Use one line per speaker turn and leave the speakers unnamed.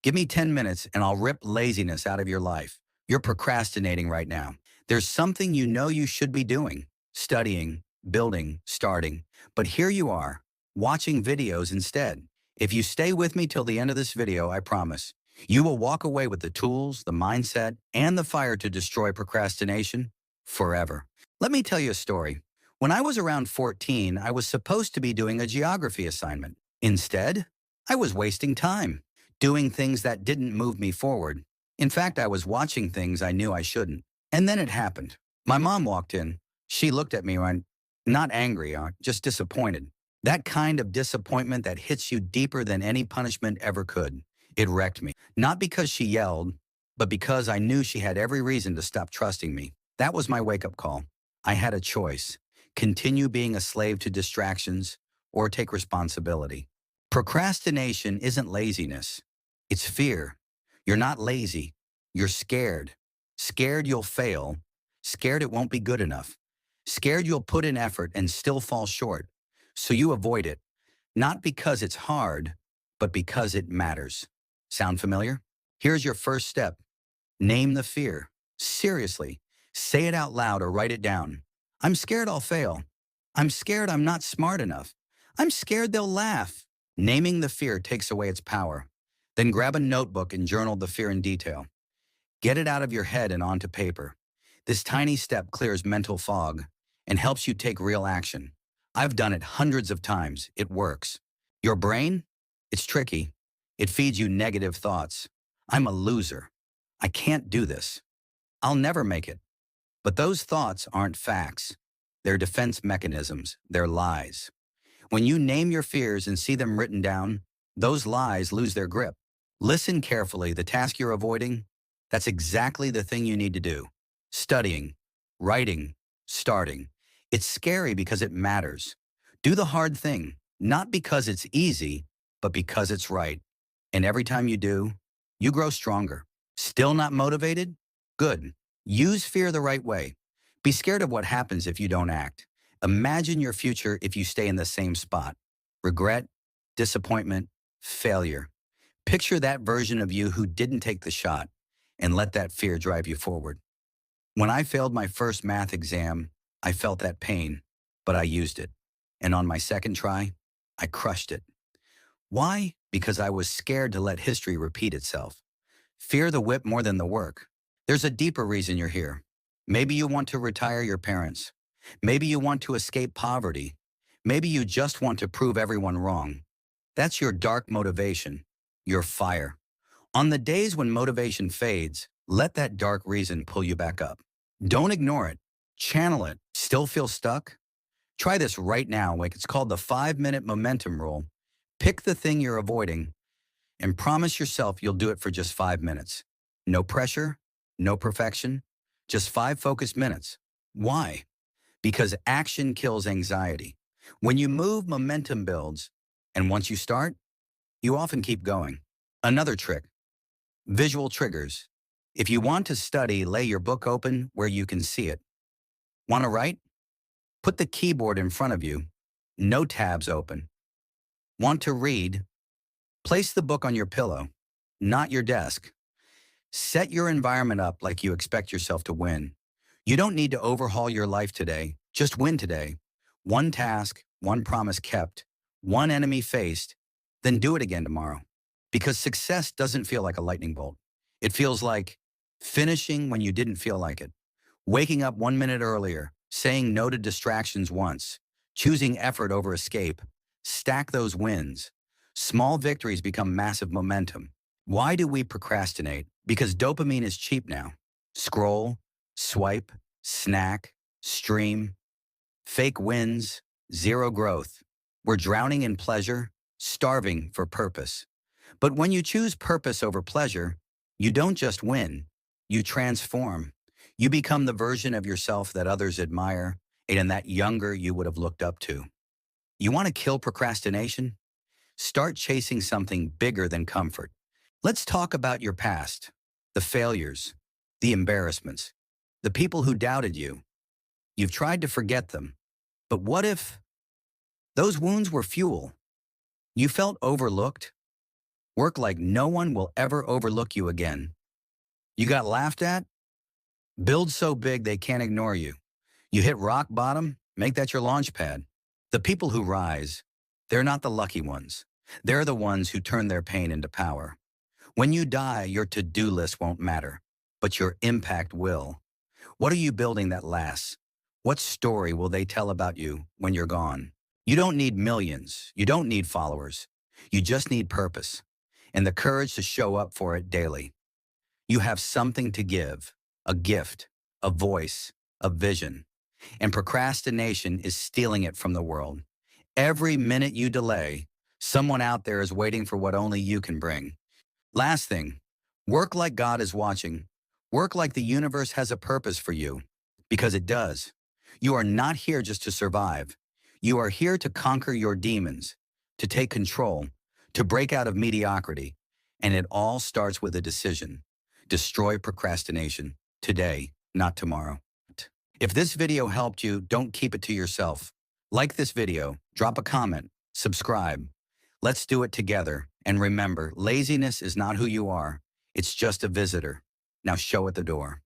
Give me 10 minutes and I'll rip laziness out of your life. You're procrastinating right now. There's something you know you should be doing, studying, building, starting. But here you are, watching videos instead. If you stay with me till the end of this video, I promise, you will walk away with the tools, the mindset, and the fire to destroy procrastination forever. Let me tell you a story. When I was around 14, I was supposed to be doing a geography assignment. Instead, I was wasting time, doing things that didn't move me forward. In fact, I was watching things I knew I shouldn't. And then it happened. My mom walked in. She looked at me and went, not angry, just disappointed. That kind of disappointment that hits you deeper than any punishment ever could. It wrecked me. Not because she yelled, but because I knew she had every reason to stop trusting me. That was my wake-up call. I had a choice. Continue being a slave to distractions or take responsibility. Procrastination isn't laziness. It's fear. You're not lazy. You're scared. Scared you'll fail. Scared it won't be good enough. Scared you'll put in effort and still fall short. So you avoid it, not because it's hard, but because it matters. Sound familiar? Here's your first step. Name the fear. Seriously, say it out loud or write it down. I'm scared I'll fail. I'm scared I'm not smart enough. I'm scared they'll laugh. Naming the fear takes away its power. Then grab a notebook and journal the fear in detail. Get it out of your head and onto paper. This tiny step clears mental fog and helps you take real action. I've done it hundreds of times. It works. Your brain? It's tricky. It feeds you negative thoughts. I'm a loser. I can't do this. I'll never make it. But those thoughts aren't facts. They're defense mechanisms. They're lies. When you name your fears and see them written down, those lies lose their grip. Listen carefully. The task you're avoiding, that's exactly the thing you need to do. Studying, writing, starting. It's scary because it matters. Do the hard thing, not because it's easy, but because it's right. And every time you do, you grow stronger. Still not motivated? Good. Use fear the right way. Be scared of what happens if you don't act. Imagine your future if you stay in the same spot. Regret, disappointment, failure. Picture that version of you who didn't take the shot and let that fear drive you forward. When I failed my first math exam, I felt that pain, but I used it. And on my second try, I crushed it. Why? Because I was scared to let history repeat itself. Fear the whip more than the work. There's a deeper reason you're here. Maybe you want to retire your parents. Maybe you want to escape poverty. Maybe you just want to prove everyone wrong. That's your dark motivation, your fire. On the days when motivation fades, let that dark reason pull you back up. Don't ignore it. Channel it. Still feel stuck? Try this right now. It's called the 5-minute momentum rule. Pick the thing you're avoiding and promise yourself you'll do it for just 5 minutes. No pressure, no perfection, just 5 focused minutes. Why? Because action kills anxiety. When you move, momentum builds. And once you start, you often keep going. Another trick, visual triggers. If you want to study, lay your book open where you can see it. Want to write? Put the keyboard in front of you. No tabs open. Want to read? Place the book on your pillow, not your desk. Set your environment up like you expect yourself to win. You don't need to overhaul your life today. Just win today. One task, one promise kept, one enemy faced, then do it again tomorrow. Because success doesn't feel like a lightning bolt. It feels like finishing when you didn't feel like it. Waking up 1 minute earlier, saying no to distractions once, choosing effort over escape. Stack those wins. Small victories become massive momentum. Why do we procrastinate? Because dopamine is cheap now. Scroll, swipe, snack, stream. Fake wins, zero growth. We're drowning in pleasure, starving for purpose. But when you choose purpose over pleasure, you don't just win, you transform. You become the version of yourself that others admire and that younger you would have looked up to. You want to kill procrastination? Start chasing something bigger than comfort. Let's talk about your past, the failures, the embarrassments, the people who doubted you. You've tried to forget them. But what if those wounds were fuel? You felt overlooked, Work like no one will ever overlook you again. You got laughed at? Build so big they can't ignore you. You hit rock bottom? Make that your launch pad. The people who rise, they're not the lucky ones. They're the ones who turn their pain into power. When you die, your to-do list won't matter, but your impact will. What are you building that lasts? What story will they tell about you when you're gone? You don't need millions. You don't need followers. You just need purpose and the courage to show up for it daily. You have something to give, a gift, a voice, a vision, and procrastination is stealing it from the world. Every minute you delay, someone out there is waiting for what only you can bring. Last thing, work like God is watching. Work like the universe has a purpose for you, because it does. You are not here just to survive. You are here to conquer your demons, to take control, to break out of mediocrity. And it all starts with a decision. Destroy procrastination today, not tomorrow. If this video helped you, don't keep it to yourself. Like this video, drop a comment, subscribe. Let's do it together. And remember, laziness is not who you are. It's just a visitor. Now show it the door.